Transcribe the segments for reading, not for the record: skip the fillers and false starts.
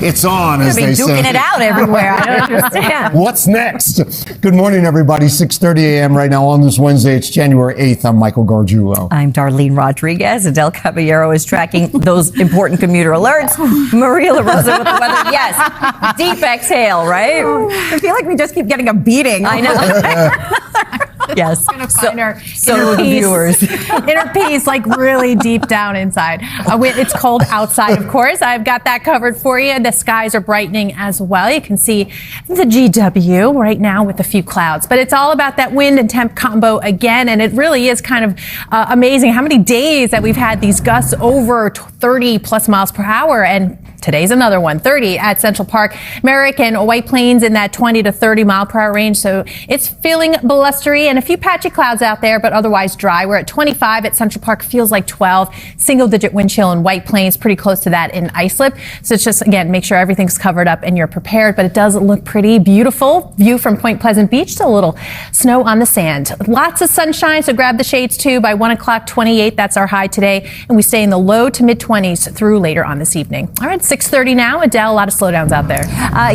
It's on, as they say. Duking it out everywhere. I don't understand. What's next? Good morning, everybody. 6:30 a.m. right now on this Wednesday. It's January 8th. I'm Michael Gargiulo. I'm Darlene Rodriguez. Adelle Caballero is tracking those important commuter alerts. Maria LaRosa with the weather. Yes, deep exhale, right? I feel like we just keep getting a beating. I know. Yes. So the viewers. Inner peace, like really deep down inside. It's cold outside, of course. I've got that covered for you. The skies are brightening as well. You can see the GW right now with a few clouds. But it's all about that wind and temp combo again. And it really is kind of amazing how many days that we've had these gusts over 30 plus miles per hour. And today's another one, 30 at Central Park. Merrick and White Plains in that 20 to 30 mile per hour range. So it's feeling blustery and a few patchy clouds out there, but otherwise dry. We're at 25 at Central Park, feels like 12. Single digit wind chill in White Plains, pretty close to that in Islip. So it's just, again, make sure everything's covered up and you're prepared, but it does look pretty beautiful. View from Point Pleasant Beach to a little snow on the sand. Lots of sunshine, so grab the shades too. By 1 o'clock, 28, that's our high today. And we stay in the low to mid 20s through later on this evening. All right, 6:30 now. Adele, a lot of slowdowns out there.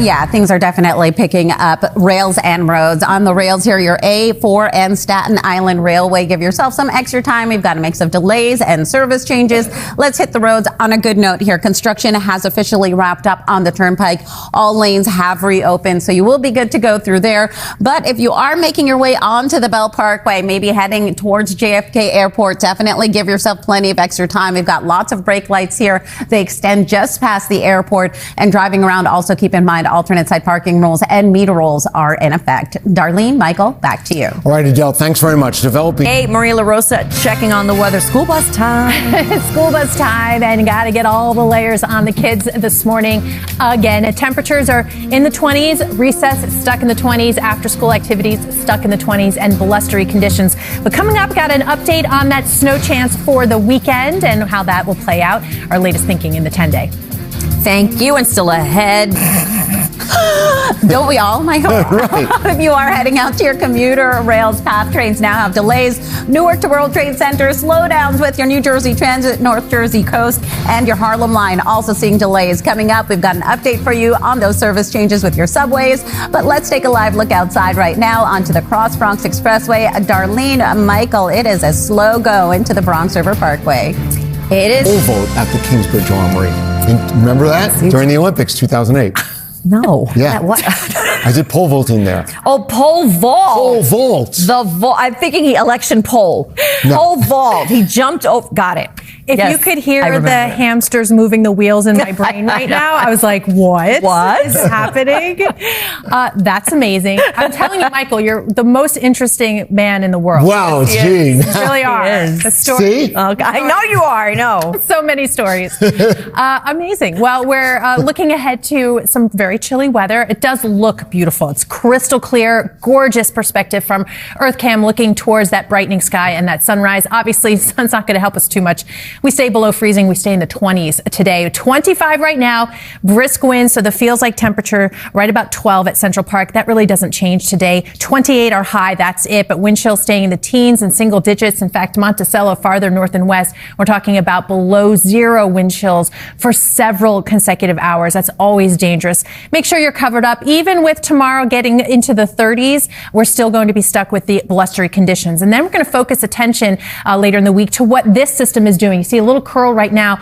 Yeah, things are definitely picking up. Rails and roads. On the rails here, your A4 and Staten Island Railway. Give yourself some extra time. We've got a mix of delays and service changes. Let's hit the roads on a good note here. Construction has officially wrapped up on the Turnpike. All lanes have reopened, so you will be good to go through there. But if you are making your way onto the Bell Parkway, maybe heading towards JFK Airport, definitely give yourself plenty of extra time. We've got lots of brake lights here. They extend just past the airport. And driving around, also keep in mind alternate side parking rules and meter rolls are in effect. Darlene, Michael, back to you. All right, Adele, thanks very much. Developing. Hey, Maria LaRosa checking on the weather. School bus time. School bus time, and got to get all the layers on the kids this morning. Again, temperatures are in the 20s. Recess stuck in the 20s. After school activities stuck in the 20s, and blustery conditions. But coming up, got an update on that snow chance for the weekend and how that will play out. Our latest thinking in the 10-day. Thank you, and still ahead. Don't we all, Michael? Right. If you are heading out to your commuter rails, PATH trains now have delays. Newark to World Trade Center, slowdowns with your New Jersey Transit, North Jersey Coast, and your Harlem line also seeing delays. Coming up, we've got an update for you on those service changes with your subways. But let's take a live look outside right now onto the Cross Bronx Expressway. Darlene, Michael, it is a slow go into the Bronx River Parkway. It is. Pole vault at the Kingsbridge Armory. Remember that? During the Olympics, 2008. No. Yeah. What? I did pole vaulting there. Oh, pole vault. Pole vault. I'm thinking election pole. No. Pole vault. He jumped over. Got it. If Yes, you could I hear remember the it. hamsters moving the wheels in my brain right now, I was like, what is happening? That's amazing. I'm telling you, Michael, you're the most interesting man in the world. Wow, Yes, he gee. is. You really are. is. The story. See? I know you are. I know. So many stories. Amazing. Well, we're looking ahead to some very chilly weather. It does look beautiful. It's crystal clear, gorgeous perspective from EarthCam looking towards that brightening sky and that sunrise. Obviously, sun's not going to help us too much. We stay below freezing. We stay in the 20s today. 25 right now, brisk winds. So the feels like temperature right about 12 at Central Park. That really doesn't change today. 28 are high. That's it. But wind chill staying in the teens and single digits. In fact, Monticello farther north and west, we're talking about below zero wind chills for several consecutive hours. That's always dangerous. Make sure you're covered up. Even with tomorrow getting into the 30s, we're still going to be stuck with the blustery conditions. And then we're going to focus attention later in the week to what this system is doing. You see a little curl right now.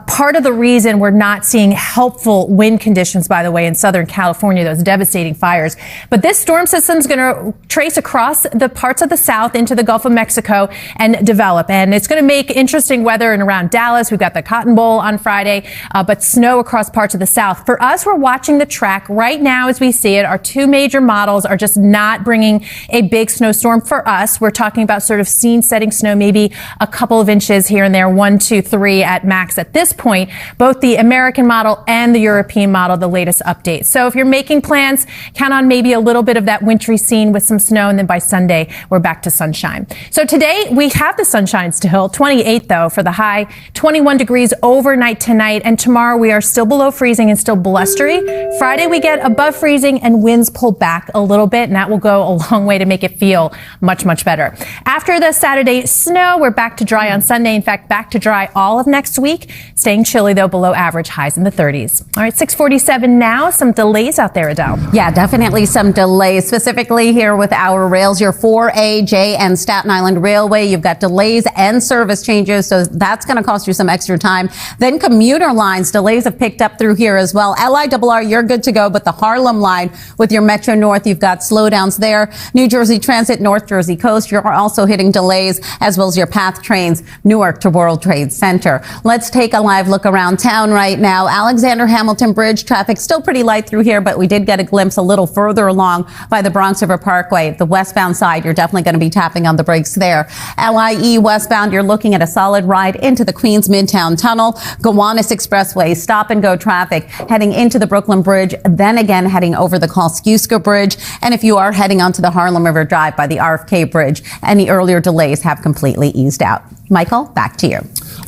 Part of the reason we're not seeing helpful wind conditions, by the way, in Southern California, those devastating fires. But this storm system is going to trace across the parts of the south into the Gulf of Mexico and develop. And it's going to make interesting weather in around Dallas. We've got the Cotton Bowl on Friday, but snow across parts of the south. For us, we're watching the track right now as we see it. Our two major models are just not bringing a big snowstorm for us. We're talking about sort of scene-setting snow, maybe a couple of inches here and there, 1, 2, 3 at max at this point. Both the American model and the European model, the latest update. So if you're making plans, count on maybe a little bit of that wintry scene with some snow, and then by Sunday, we're back to sunshine. So today, we have the sunshine still, 28 though for the high, 21 degrees overnight tonight, and tomorrow we are still below freezing and still blustery. Friday, we get above freezing and winds pull back a little bit, and that will go a long way to make it feel much, much better. After the Saturday snow, we're back to dry on Sunday. In fact, back back to dry all of next week. Staying chilly, though, below average, highs in the 30s. All right, 6:47 now. Some delays out there, Adele. Yeah, definitely some delays, specifically here with our rails, your 4A, J, and Staten Island Railway. You've got delays and service changes, so that's going to cost you some extra time. Then commuter lines, delays have picked up through here as well. LIRR, you're good to go, but the Harlem line with your Metro North, you've got slowdowns there. New Jersey Transit, North Jersey Coast, you're also hitting delays, as well as your PATH trains, Newark to World Trade Center. Let's take a live look around town right now. Alexander Hamilton Bridge traffic still pretty light through here, but we did get a glimpse a little further along by the Bronx River Parkway. The westbound side, you're definitely going to be tapping on the brakes there. LIE westbound, you're looking at a solid ride into the Queens Midtown Tunnel. Gowanus Expressway, stop and go traffic heading into the Brooklyn Bridge, then again heading over the Kosciuszko Bridge. And if you are heading onto the Harlem River Drive by the RFK Bridge, any earlier delays have completely eased out. Michael, back to you.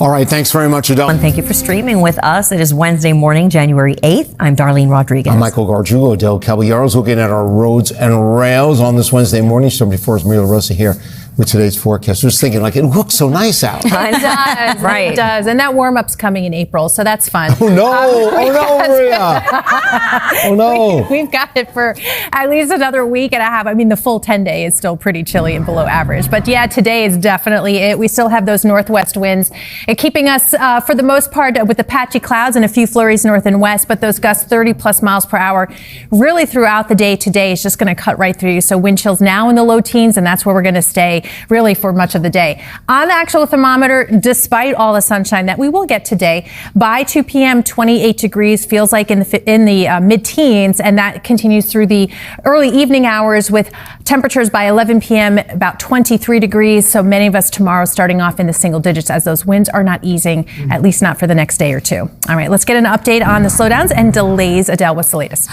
All right. Thanks very much, Adele. And thank you for streaming with us. It is Wednesday morning, January 8th. I'm Darlene Rodriguez. I'm Michael Gargiulo. Adelle Caballero is looking at our roads and rails on this Wednesday morning. 74 is Maria LaRosa here with today's forecast. Just thinking, like, it looks so nice out. It does. Right. It does. And that warm-up's coming in April, so that's fun. Oh, no. Oh, no, Maria. Oh, no. We've got it for at least another week and a half. I mean, the full 10-day is still pretty chilly and below average. But yeah, today is definitely it. We still have those northwest winds keeping us, for the most part, with the patchy clouds and a few flurries north and west. But those gusts 30-plus miles per hour really throughout the day today is just going to cut right through you. So wind chills now in the low teens, and that's where we're going to stay really for much of the day. On the actual thermometer, despite all the sunshine that we will get today, by 2 p.m., 28 degrees feels like in the mid-teens, and that continues through the early evening hours with temperatures by 11 p.m. about 23 degrees. So many of us tomorrow starting off in the single digits as those winds are not easing, at least not for the next day or two. All right, let's get an update on the slowdowns and delays. Adele, what's the latest?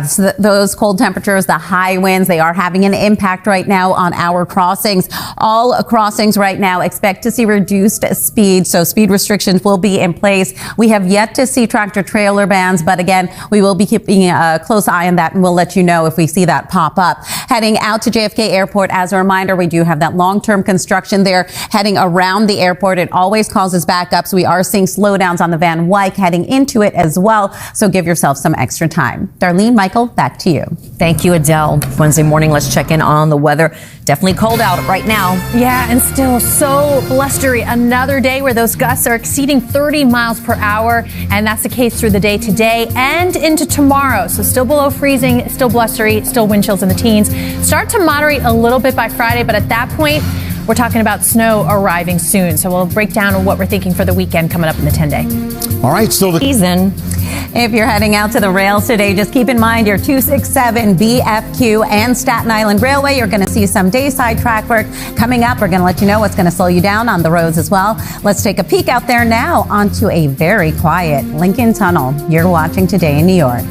So those cold temperatures, the high winds, they are having an impact right now on our crossings. All crossings right now expect to see reduced speed, so speed restrictions will be in place. We have yet to see tractor trailer bans, but again, we will be keeping a close eye on that, and we'll let you know if we see that pop up. Heading out to JFK Airport, as a reminder, we do have that long-term construction there heading around the airport. It always causes backups. We are seeing slowdowns on the Van Wyck heading into it as well, so give yourself some extra time. Darlene, Michael, back to you. Thank you, Adele. Wednesday morning, let's check in on the weather. Definitely cold out right now. Yeah, and still so blustery. Another day where those gusts are exceeding 30 miles per hour, and that's the case through the day today and into tomorrow. So still below freezing, still blustery, still wind chills in the teens. Start to moderate a little bit by Friday, but at that point, we're talking about snow arriving soon. So we'll break down what we're thinking for the weekend coming up in the 10-day. All right, still the Season. If you're heading out to the rails today, just keep in mind your 267 BFQ and Staten Island Railway. You're going to see some dayside track work coming up. We're going to let you know what's going to slow you down on the roads as well. Let's take a peek out there now onto a very quiet Lincoln Tunnel. You're watching Today in New York.